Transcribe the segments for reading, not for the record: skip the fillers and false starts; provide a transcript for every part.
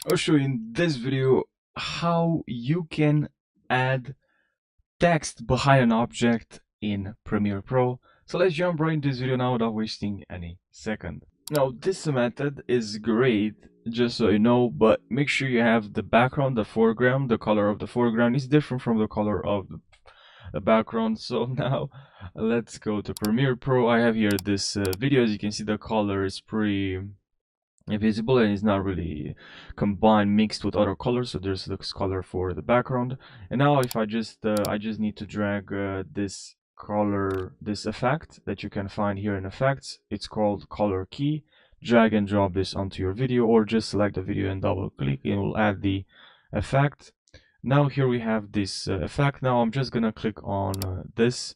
I'll show you in this video how you can add text behind an object in Premiere Pro. So let's jump right into this video now without wasting any second. Now this method is great, just so you know, but make sure you have the background, the foreground. The color of the foreground is different from the color of the background. So now let's go to Premiere Pro. I have here this video. As you can see, the color is pretty visible and it's not really combined mixed with other colors, so there's this color for the background. And now if I just need to drag this color, this effect that you can find here in effects, it's called color key. Drag and drop this onto your video, or just select the video and double click, and it will add the effect. Now here we have this effect. Now I'm just gonna click on this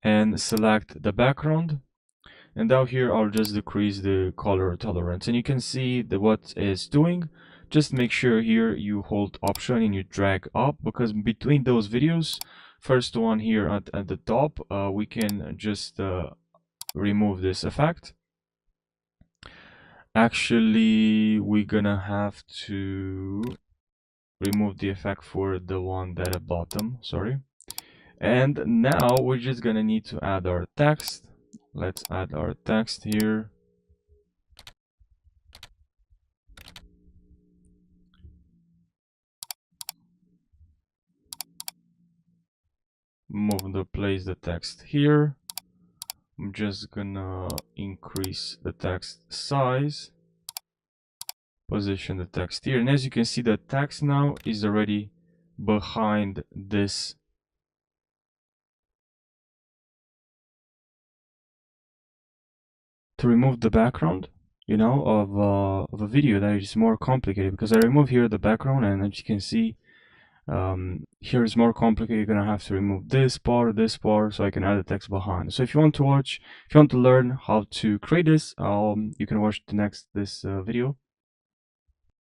and select the background, and down here I'll just decrease the color tolerance, and you can see that what it's doing. Just make sure here you hold option and you drag up, because between those videos, first one here at the top, we can just remove this effect. Actually, we're gonna have to remove the effect for the one that at bottom, sorry. And now we're just gonna need to add our text. Let's add our text here. Place the text here. I'm just gonna increase the text size, position the text here, and as you can see, the text now is already behind this. To remove the background, of a video, that is more complicated, because I remove here the background, and as you can see, here is more complicated. You're gonna have to remove this part, so I can add the text behind. So if you want to learn how to create this, you can watch this video.